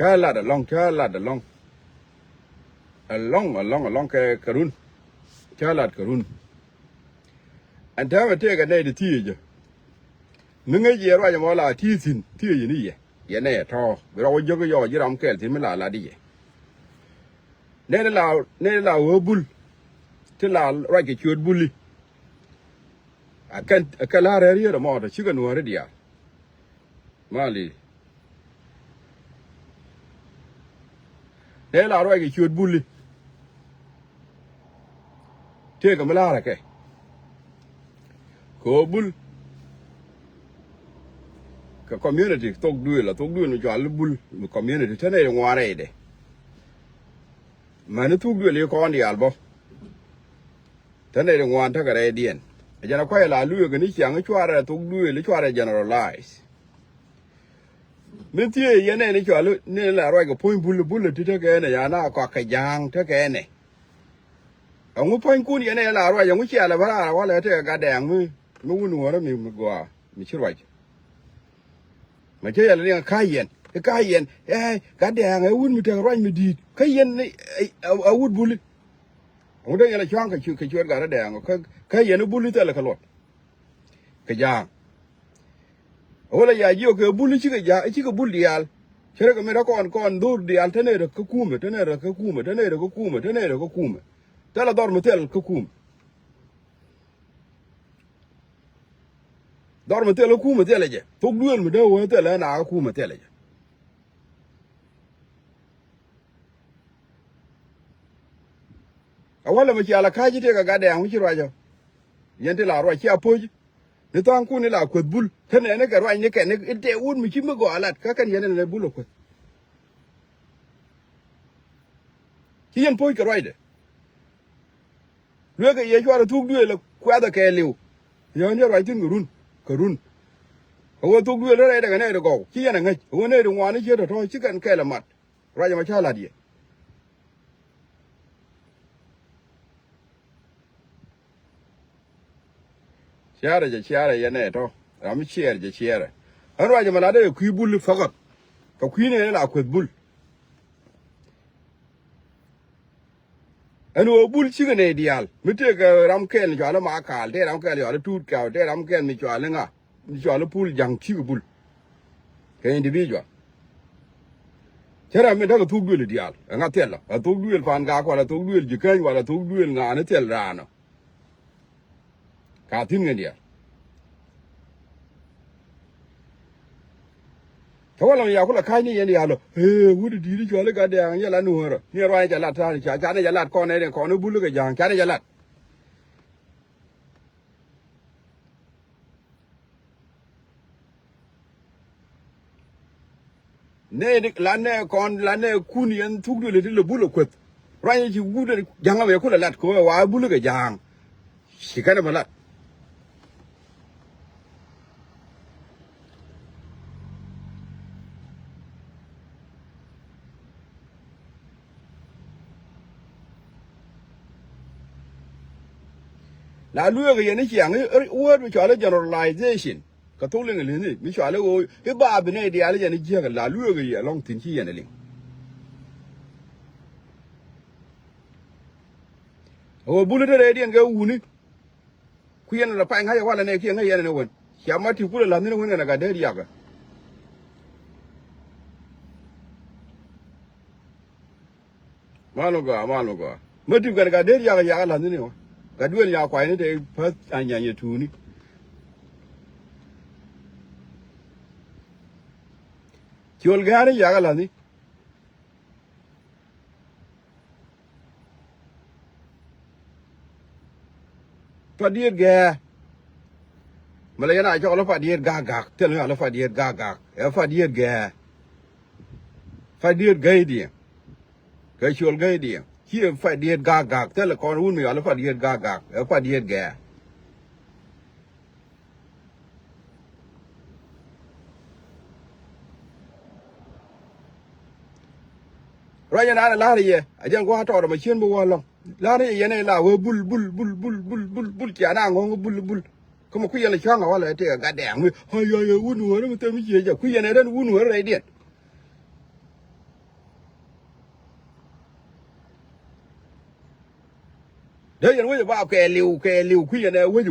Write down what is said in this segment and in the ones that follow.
lad along ke karun lad karun and have a take a day to teach nunga ye ra mo la ti sin ti yi ni ye ne to bi ro jo yo ji ram kel tin la di ye ne la wo bul ti la ra ke chud buli akan la re ye mo to chi ga no re dia mali ne la ra ke chud buli te ga mala ra ke ko bul ka community tok duel no jwal bul community tane ngware de mane tok duel ko andi albo tane ngwan ta gare dien jana ko la lu ga ni kyang chwara tok duel chwara generalize mentie yene ni chwal ne la ro ga point bul ti ta ga ne ya na ko ka jang ta ga ne ngu point kun yene la ro ya ngu chia la bara wala ta ga dang mu wunu wora mi gwa mi chirwa mà chơi là liên khai yen cả đèn ấy uốn mi theo rồi mi đi khai yen này uốn buli ông đây là choang cái chuyện cả đèn khai yen nó buli thế là cái lột cái giang ông là giờ yêu cái buli chứ cái buli al chơi cái mấy đó con đốt đi al thế này được cái cùm thế này được cái cùm thế này được cái cùm thế này được cái cùm thế là đòn một thế là cái cùm dar mà tele ku mà tele je tok duel mà đâu tele na ku mà tele je awala mà chia la kaji te ga de an chiro ajo yente la ro chia poji ne tan ku ne la ko bul tene ne ga ro ne ke ne ite un mi chi me go alat ka kan yene ne bul ko ki yen poji ka ro de lo ga ye jwa tok duel kwa da ke liu yo ne ro tin gurun karun owo tok duel re daga ne go ki yana ngai owo ne de ngwani che to chi kan ke la mat raja ma chala die chiara ya ne to ram chiere an raja ma la de kui bul fakat ka kui ne la ku bul an wo bul chi ne dial mite ga ram ken jo la ma kal de ram kel yo la tut ka de ram ken mi jo la nga mi jo la pul jang chi bul ke individual chera me da tuk duel dial nga tella tuk duel fan ga ko la tuk duel ji kan wala tuk duel nga ne tel rano ka tin nge dia tawala ya kula kai ni yeni yalo wudi di jo la ga de ya la nu horo ni ro ja la ta cha ne ja la ko ne ko no bulu ga jang cha ne ja la ne la ne kun yen tuk duel ti le bulu ko ro ni ji gudu janga me ko la lat ko wa bulu ga jang shi kana ma lat la lu ga yeni chiang word mi chala generalization ka to le ni mi chala go e ba bi ne dia le yeni ji ga la lu ga ye long tin chi yeni le o bulu de dien ga wu ni ku yen la pa nga ya wala ne ki nga yeni ne won ya ma ti ku la ni won na ga de dia ga malo ga ma ti ga de dia ga ya la ni ne ga duel ya kwa ni de pat anya ye tu ni chol ga ni ya ga la ni pa diet ga mala yana cho la fa diet ga tel la fa diet ga e fa diet ga di ga chol ga di hier fa diet ga tel la kon un mi la fa diet ga e fa diet ga raya na la ye ajan ko ha to ma chen bo wala la ne ye ne la wo bul ki ana ngo bul kuma ku yana changa wala te ga de ngi ha ya wunu wala mu te mi je ja ku yana dan wunu wala dien đấy là bây giờ kẻ liu khi này bây giờ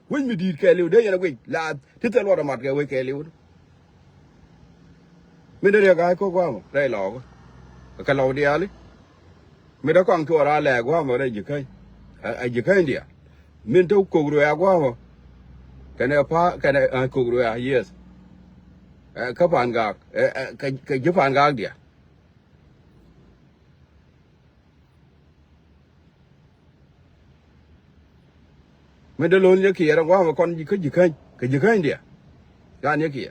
quên mình đi kẻ liu đấy là quên là thế ta lo mặt kẻ liu mình đây là cái có qua mà đây lò cái lò đi ali mình đã quăng thua ra lẻ qua mà đây gì cái đi mình đâu cố rồi qua mà cái này cố rồi yes cái phản gác cái phản gác đi mình đã luôn như kia qua mà con cái gì đi cái như kia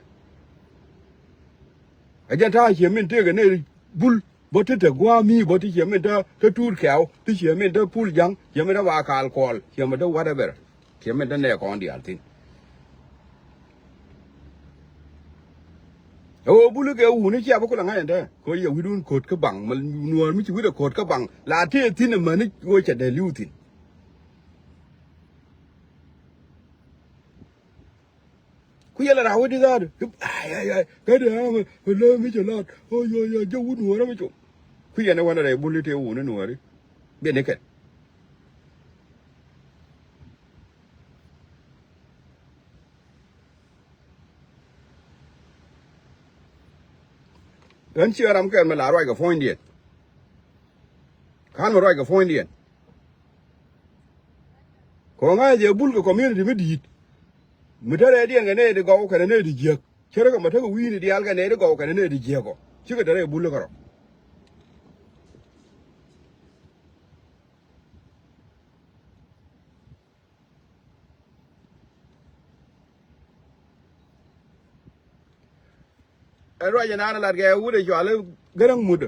cái chân thay chỉ mình cái này bul bớt thế qua mi bớt thì chỉ mình ta tour kéo thì chỉ mình ta pull giang chỉ mình ta vào alcohol chỉ mình ta whatever chỉ mình ta này con đi altin bul cái này chỉ abo có là ngay đó có giờ we don't code cái bằng mình nuôi mình chỉ biết code cái bằng là thế thì mình ngồi chặt để lưu tin cứ là nào đi ra được cái đó mà lên mới trở lại ôi cho uống nữa đó mấy chú cứ là nó này bul thì uống nữa đấy biết đấy cái anh chưa làm cái mà là rồi cái phone điện khán mà rồi cái phone điện có ngay giờ bul cái community mới đi mình thấy đấy cái này để gạo cái này để giặc chứ cái mà thấy cái uy đi al cái này để gạo cái này để giặc chứ cái đấy bul cái đó rồi giờ nào là cái u để cho lấy cái răng mượt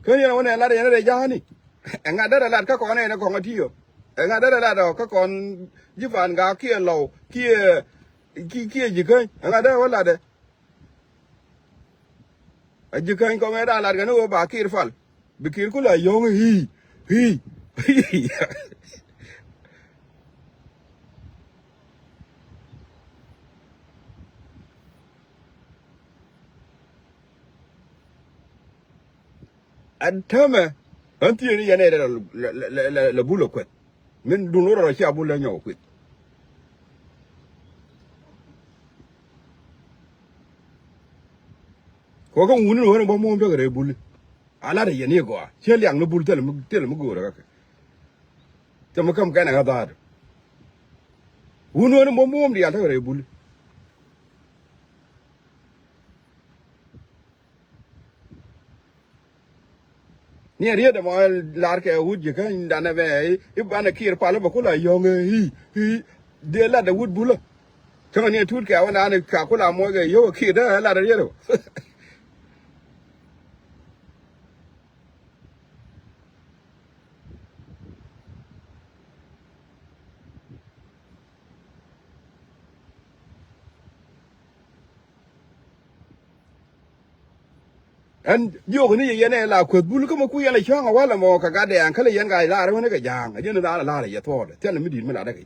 cái này nó là để giá này anh đã là các con này nó còn cái gì rồi anh đã là các con giúp anh gà kia lầu kia gì cái anh đã là đấy gì cái có mấy đã là cái nó bà kia phal bị kia cũng là yong hi anh thơm anh thấy này này là bul quét mình đúng rồi là bul là nhau quét có cái uống nữa nó bao mồm cho cái bul ala đấy này quoi chơi liang nó bul thế là mình gỡ ra cái cho mà cầm cái này ra uống nữa nó bao mồm đi ăn cái bul nia ria da ma lar ke wud je kan da na be ibana kir pala ba kula yong hi de la da wud bula to ne tut ka wana ne ka kula mo ga yo kir da la da yero an yo ko ni ye ne la ko bul ko ma ku yana shanga wala mo ka ga de an kala yan ga la ra wona ga jang je na la ya to de tan mi di ma la da ga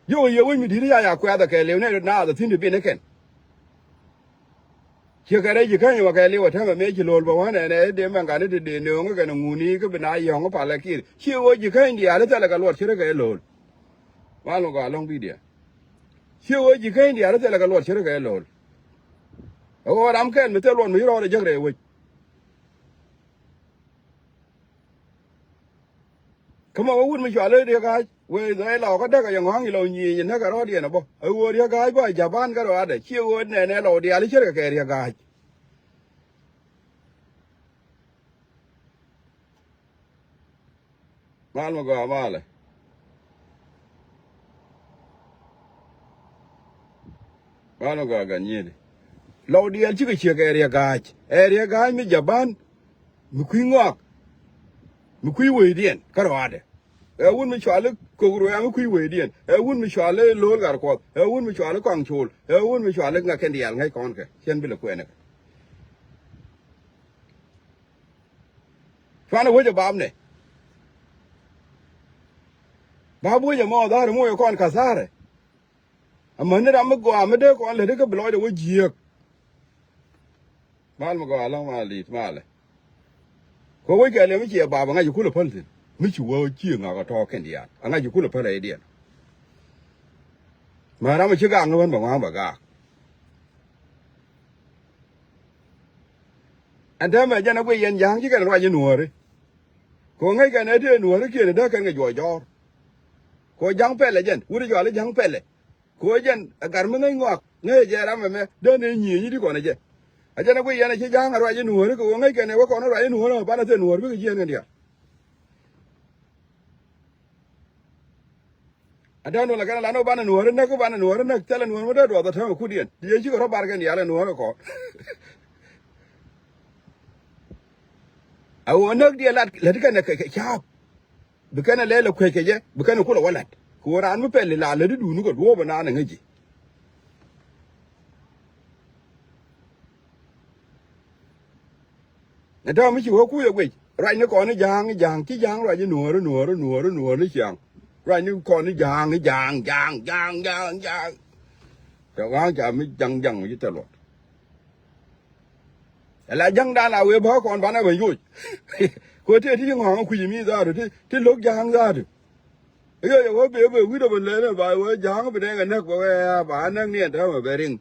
yo ye we mi di ya kwa da ke le ne na da tin de bi ne ken che ka re ji kan yo ka le wa ta ma me ji lol ba wa ne de man ga ne de ne ngo ga na nguni ko bi na yo ngo pa la ki che wo ji kan di ya le ta la ga lo che ga lol wa lo ga long bi de che wo ji kan di ya le ta la ga lo che ga lol ô đám kén mới tiêu luôn mới rồi chắc đấy vậy không mà uống mới chọn lấy đi cái vậy rồi lò cái đó cái hoang gì lò nhì nhìn nó cái đó đi nó bo ô đi cái bo Japan cái đó đấy chiêu này này lò đi lấy chết cái đi cái mal mà gọi mal này mal mà gọi cái nhì này lò đi chứ cái chiếc area gai mới Japan mới quý ngọc mới quý về điện cái đó đấy uống mới chọn lấy cổ rồi mới quý về điện uống mới chọn lấy lối gà cọt uống mới chọn lấy quảng chول uống mới chọn lấy ngà kén điện ngay con cái trên bên là quên này pha nó với cho bám này bám với cho mò đó rồi mua con cả sa này mà nó đâm mới qua mới đứa con lấy cái bự lôi được với giặc mal mà gọi long mà lịt mal này có cái này mới chỉ bà bằng ngay chụp khuôn phân thì mi chu wo chi nga ga to ken dia anga ju ku le pa le dia ma ra ma chi ga ngon ba ma ba ga anh ta mà cho nó quay yên giang chứ cái loại như nùa đấy có ngay cái này thì nùa đấy kia là đó cái người giỏi có giang pelle dân udah jual giang pelle có dân agar mình ngay ngọc ngay giờ làm mà đơn này nhiều như thế còn này chứ aja nó quay yên này chứ giang là loại như nùa đấy có ngay cái này có còn nó loại như nùa đâu bán nó thì nùa với cái gì này ada nó là cái là nó bán nùa đấy nó có bán nùa đấy nó tell nùa nó đó rồi thôi mà khu điện thì chứ có bán cái này là nùa nó có أو أنك دي لا تكنا كشاب بكنا لا لو كيكة بكنا كل ولد كوران مبلي لا لا دو نقول هو بنانا نجي نتا مش هو كوي كوي رأي نكون جang كي جang رأي نور نشيان رأي نكون جang تمام جام جang يتلو là dân đa là về bao còn bán là bảy rồi, có thể thì hoàng quỳ mi ra rồi thì lúc giang ra rồi, bây giờ có bé bé quý đâu mình lên là bài với giang bên đây cái nước của bà nước niên đó mà về riêng,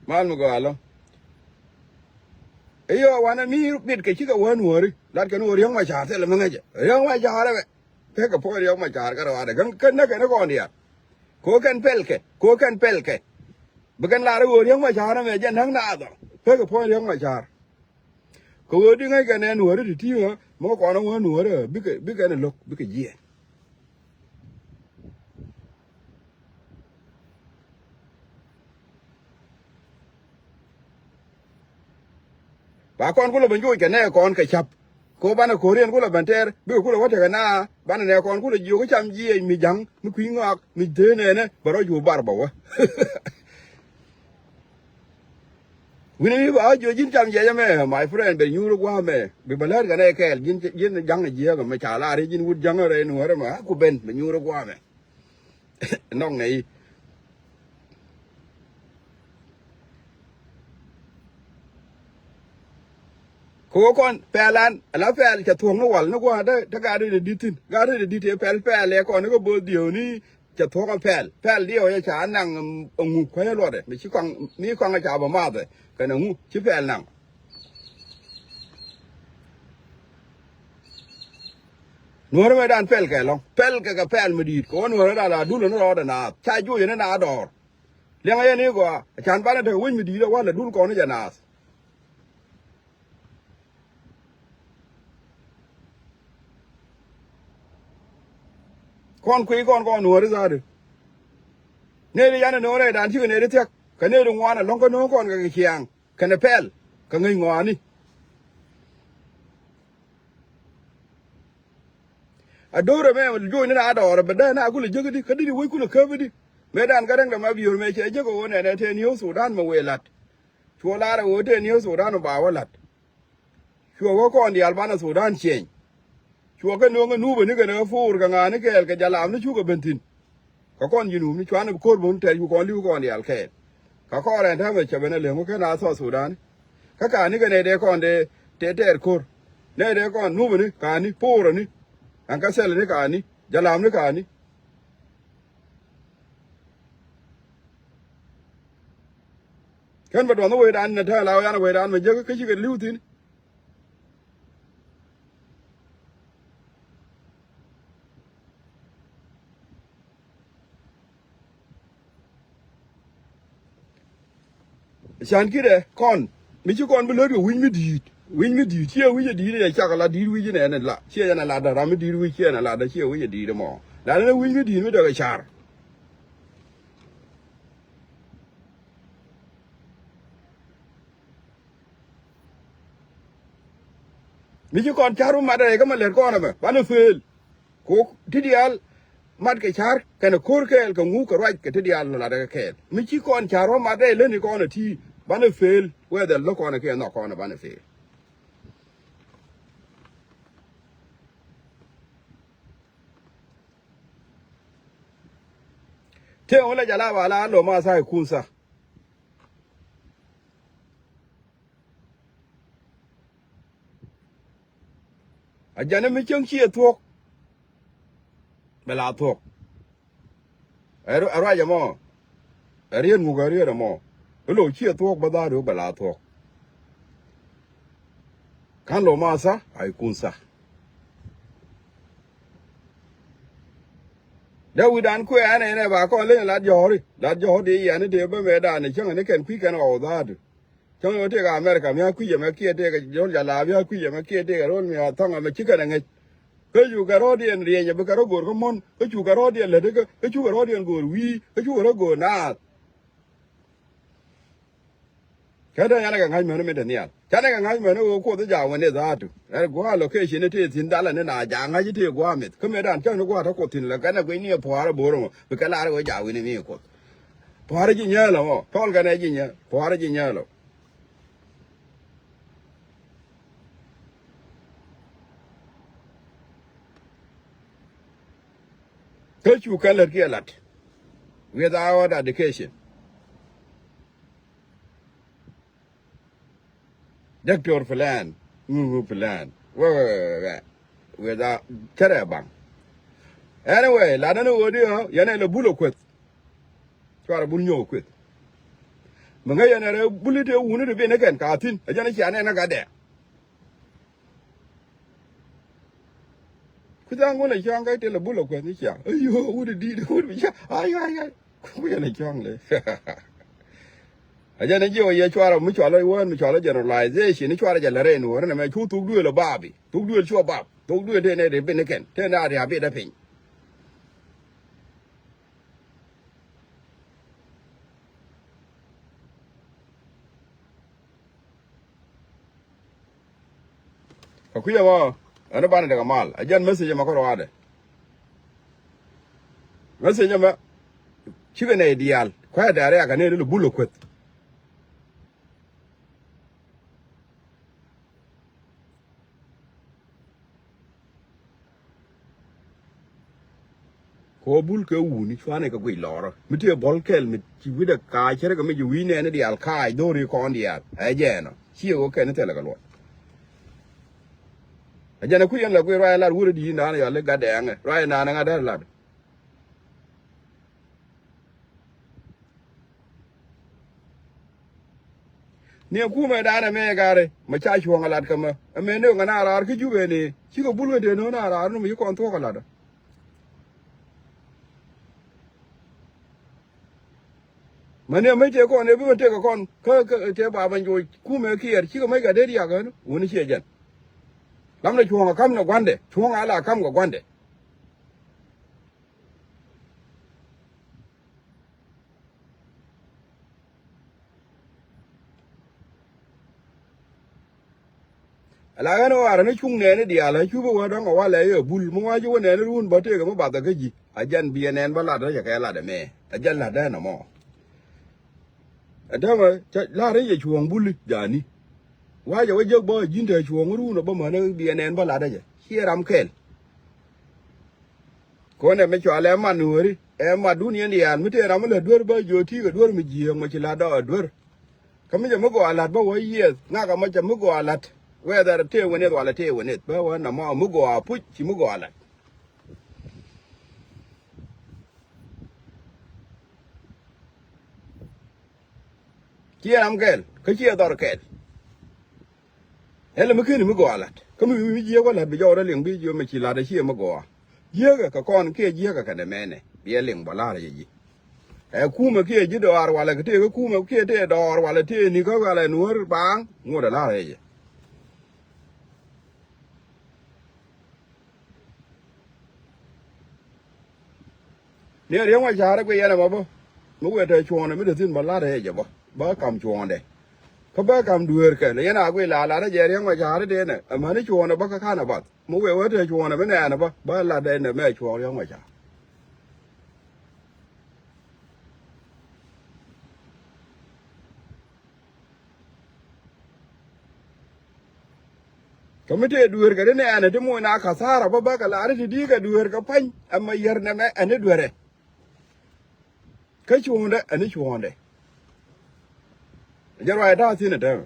mal mà gọi lo, ấy giờวันนี้biết cái chiếc cáiวันnữa đi, lát cái nữa riêng mà trả thế là mấy ngày chứ, riêng mà trả đấy, thế cái phố riêng mà trả cái đó là cái nước cái nó còn đi à, cố can pel cái bukan lari orang macam mana je nang na do pe ko point yang macam ko di ngai kan en wor di ti mo ko no wor wor bi ka lok bi ka je ba kon ko lo ban jo ke ne kon ka chap ko bana ko rien ko lo ban ter bi ko lo wata kana bana ne kon ko lo jo ko cham ji mi jang mi kwi ngak mi de ne baro ju bar ba wa Wini ba jo jin cham je me my friend be nyuru kwa me be balar ga ne kel jin jang ne je ga me chala ri jin wud jang re no re ma ku ben be nyuru kwa me nong nei ko kon pelan la pel cha thong no wal no kwa da ta ga de ditin ga de dit pel le kon ko bo dio ni cha thong pel dio ya cha nang ngu kwa lo de me chi kwang mi kwang ga cha ba ma de cái nó ngu chứ phải làm nuôi nó đàn pel cái pel mà đi có nuôi nó là đun nó đó là chai chui nó là đỏ liền cái này qua chẳng bán được win mà đi đâu qua là đun con nó giờ nào con quý con nuôi nó ra được nên đi ăn nó này đàn chứ này đấy thiệt cái này đồng ngoan là long cái nó còn cái khiang cái này pel cái người ngoan đi à đôi rồi mẹ rồi nó đã đỏ rồi bên đây nó cũng là chơi cái đi với cũng là khơi đi mấy đàn cái đang làm biểu mẹ chơi chứ có này thế nhiều Sudan mà về lạt chùa la rồi thế nhiều Sudan nó bảo lạt chùa có con đi Alban Sudan chơi chùa cái nó bên cái nó phù cái ngàn cái giờ làm nó chú cái bên thìn có con gì nụ mi chán nó cốt bốn tệ chú con lưu con đi Alkhe cả con nàyถ้ามันจะเป็นเรื่องของแค่นาซอสุดานข้าการนี่ก็ในเด็กก่อนเดเตะโคในเด็กก่อนนู่นนี่การนี่ปูรนี่อังกาเซลนี่การนี่จะลามนี่การนี่ขันปัจจุบันเวดานนะถ้าเราอย่างเวดานมันเยอะก็ชื่อกันลิ้วทีนี่ฉันคิดเลยก่อนไม่ใช่ก่อนไปเลยก็วิ่งไม่ดีเชี่ยววิ่งจะดีเลยจากอะไรดีวิ่งจะไหนนั่นละเชี่ยนั่นละแต่เราไม่ดีวิ่งเชี่ยนั่นละแต่เชี่ยววิ่งจะดีเลยมั้งแล้วนั่นวิ่งไม่ดีไม่ได้ก็ชาร์ไม่ใช่ก่อนชาร์มาได้ก็มาเล่นก่อนนะมั้ยบ้านเฟลกูที่เดียร์มัดกับชาร์กันโคร์เคลกับงูกับไรกับที่เดียร์นั่นละได้ก็เคลไม่ใช่ก่อนชาร์มาได้เล่นก่อนนะที่บ้านเฟลเว้ยเดี๋ยวล็อกก่อนนะเคลนอกก่อนนะบ้านเฟลเที่ยวอะไรจะลาว่าลาโลมาใส่คูนซะ อาจารย์ไม่เชื่อเชี่ยทุกเวลาทุกอะไรจะมั่วเรียนงูก็เรียนมั่วเราเชี่ยทุกบ้าหรือเวลาทุกขันโลมาซะไอ้กุนซะเดี๋ยววิดานคุยอะไรเนี่ยบ้าก็เล่นลัดยอดีอย่างนี้เดี๋ยวไม่ได้เนี่ยช่างอันนี้แค่คุยกันเอาได้ดูช่างว่าที่กับอเมริกามีคุยยังไม่เกี่ยเด็กย้อนยาลามีคุยยังไม่เกี่ยเด็กร้อนมีท้องไม่ชิกันยังไงก็อยู่กับรอเดียนเรียนอย่าไปกับรอกูก็มันก็อยู่กับรอเดียนเลยก็อยู่กับรอเดียนกูวีก็อยู่กับรอกูน่าแค่ได้ยังไงกันเหมือนไม่ได้เนี่ยแค่ได้กันเหมือนกูจะจ่ายวันนี้ได้ดูกูว่าโลเคชั่นที่ถิ่นดาราเนี่ยน่าจะง่ายที่กูว่ามิดก็ไม่ได้ช่างกูว่าถ้ากูถิ่นแล้วกันนะกูนี่พออะไรบ่รู้ไปกันอะไรกูจ่ายวันนี้มีกูพออะไรจริงเนี่ยหรอพอกันอะไรจริงเนี่ยพออะไรจริงเนี่ยหรอก็อยู่กันเลยกี่ลัด without education doctor plan งู plan ว่าwithout แค่ไหนบ้าง anyway ลาดนั่นโอ้ดิฮะยันไงเราบุลกวดช่วยเราบุญโยกวดมึงไงยันไงเราบุลเดียวหุ่นเดียวเป็นนักการทินยันไงเขียนนักการเดะคุณจ้างคนไหนช่างไงเดี๋ยวเราบุลกวดนี่เชียเอ้ยหุ่นดีหุ่นไม่ใช่ไอ้คุณยันไงช่างเลยอาจารย์นี่ว่าอย่าช่วยเราไม่ช่วยเราอ้วนไม่ช่วยเรา generalization นี่ช่วยเราจะละเรนหัวนั่นไม่ชูทุกด้วยละบ้าบีทุกด้วยชั่วบ้าทุกด้วยเท่านี้เป็นนักการเท่านั้นเดี๋ยวเป็นได้เพียงก็คุยว่าอันนั้นบ้านเด็กมาลอาจารย์ไม่ใช่จะมาขอร้องเลยไม่ใช่จะมาชื่อเนี่ยดีอัลใครได้อะไรกันเนี่ยเราบุลกวดขอบุลก็วูนี่ชวนเนี่ยก็กุยหล่อร์ไม่ใช่บอลเคลไม่ชีวิตกายเชื่อก็ไม่อยู่วินเนี่ยดีอัลค่ายโดรีคอนดีอัลไอ้เจ้าเนาะเชื่อก็แค่นั้นเท่าไหร่กันวะอาจารย์คุยกันแล้วคุยรายละรู้ดีนะเนี่ยเลยกัดแดงรายนานงาได้ละเนี่ยคู่ไม่ได้นะแม่กันเลยไม่ใช่ช่วงอะไรกันมาแม่เนี่ยกันน่ารักคือจู่เบนี่ชิคก็บุลกันเดี๋ยวน่ารักนู่นไม่ยุ่งกันทั่วกันละมันเนี่ยไม่เจอคนเนี่ยไม่เจอกับคนก็เจอบ้ามันอยู่คู่ไม่ขี้ชิคก็ไม่กัดเดียกันวันนี้เชื่อจันลำในช่วงกับคำกับวันเดช่วงอะไรคำกับวันเดอะไรกันวะอะไรช่วงเนี่ยนี่เดียวอะไรช่วงว่าต้องว่าอะไรบุลมึงว่าช่วงเนี่ยรุ่นบัตรเตอร์กับมึงบัตรก็จีอาจารย์บีเอ็นเอ็นบัลลัดแล้วจะแก่ลัดแม่อาจารย์ลัดได้หนอมออาจารย์ว่าจะลัดได้ยังช่วงบุลจานี่ว่าจะว่าเยอะบ่ยินแต่ช่วงรุ่นบ่มาเนี่ยบีเอ็นเอ็นบัลลัดได้ยังเชี่ยรำเข็นคนเนี่ยไม่ช่วยแล้วมันหนูดิมาดูเนี่ยเดียนไม่เท่เราไม่เลยด้วยบ่โยที่ก็ด้วยไม่เจียงไม่ชิลาดอด้วยก็ไม่จะมึงก็ลัดบ่ว่าเยี่ยง่าก็ไม่จะมึงก็ลัดเวลาเที่ยววันนี้ตัวละเที่ยววันนี้เพราะว่าน้ำมันมึงก็พุชชิมึงก็ลัดเชี่ยรำเข็นก็เชี่ยดอร์เข็นเฮ้ยแล้วเมื่อคืนมึงก็ลัดก็ไม่เยี่ยก็ลัดไปย่อได้เลี้ยงไปย่อไม่ชิลาได้เชี่ยมึงก็เยี่ยก็ก้อนเกี่ยเยี่ยก็กันแม่เนี่ยเบี้ยเลี้ยงบลาอะไรอย่างงี้คู่มาเกี่ยจีดอร์วาเลก็เที่ยวคู่มาเกี่ยเที่ยวดอร์วาเลเที่ยวนี่ก็อะไรนัวบางงัวเดล่าอะไรอย่างเนี่ยเรื่องว่าชาได้ไปยังไงบ้างมึงว่าเธอชวนไม่ได้ทิ้งบลาได้ยังบ่บ้ากำชวนเด้เขาบ้ากำดูเกันเลยนะกูลาได้เจอเรื่องว่าชาได้เด่นน่ะมันไม่ชวนนะบ้าข้านะบ้ามึงว่าเธอชวนไม่แน่นะบ้าลาเด่นน่ะแม่ชวนเรื่องว่าชาก็ไม่ได้ดูกันเนี่ยอันนี้ที่มึงน่าข้าสารบ้ากันละอันนี้ดีกันดูกันพันไม่ยร์นะแม่อันนี้ดูเลยก็ชวนเด้อันนี้ชวนเด้จะรายได้ที่ไหนเด้อ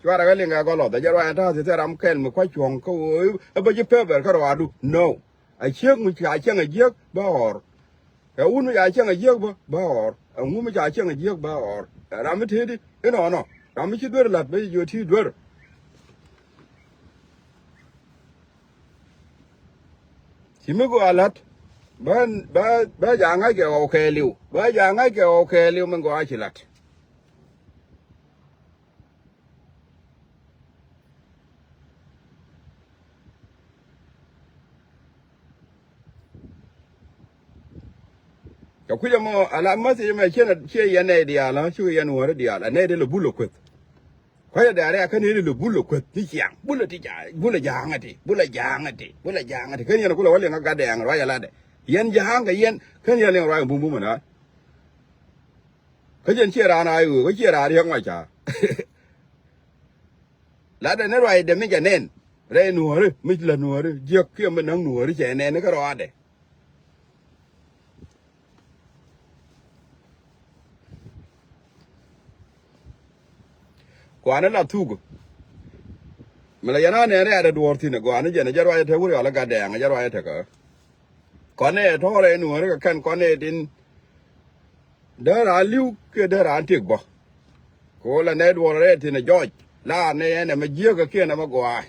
chwa ra le nga ko lo da jarwa ta se ram kel mu kwa chong ko ba je pe ber ka ro adu no a chek mu cha chen a je ba or ka un ya chen a je ba or a ngu mu cha chen a je ba or ram te di no no ram chi dwer lat be yo ti dwer chỉ mới gọi là ba giang ngay cái ok liu ba giang ngay cái ok liu mình gọi chỉ lát cái quy mà làm mà thì mà chơi yên này đi à, chơi yên ngoài đi à, này để là bù lục quét quay để đây cái này là bù lục quét đi giang bù là đi giang bù là giang à đi bù là giang à đi bù là giang à đi cái này là cũng là cái này cái đèn rồi là đấy yên giang cái yên cái này là rồi bùm bùm mà nó cái chuyện chia ra này cái chia ra đi không ai chả là đây nó rồi để mình cái nền đây nùa đấy mình là nùa đấy giặc kia mình đang nùa đấy chạy nền nó cái rồi đấy quả nó là thu mà là yana này này là đuổi thì nó quả nó giờ nó giờ rồi thấy cái là cái đèn giờ rồi thấy cái con này thôi đấy nùa đấy cái con này đến đó là lưu cái đó là tiếc bỏ cô là này đuổi đấy thì nó giỏi là này mà giết cái kia nó mà quả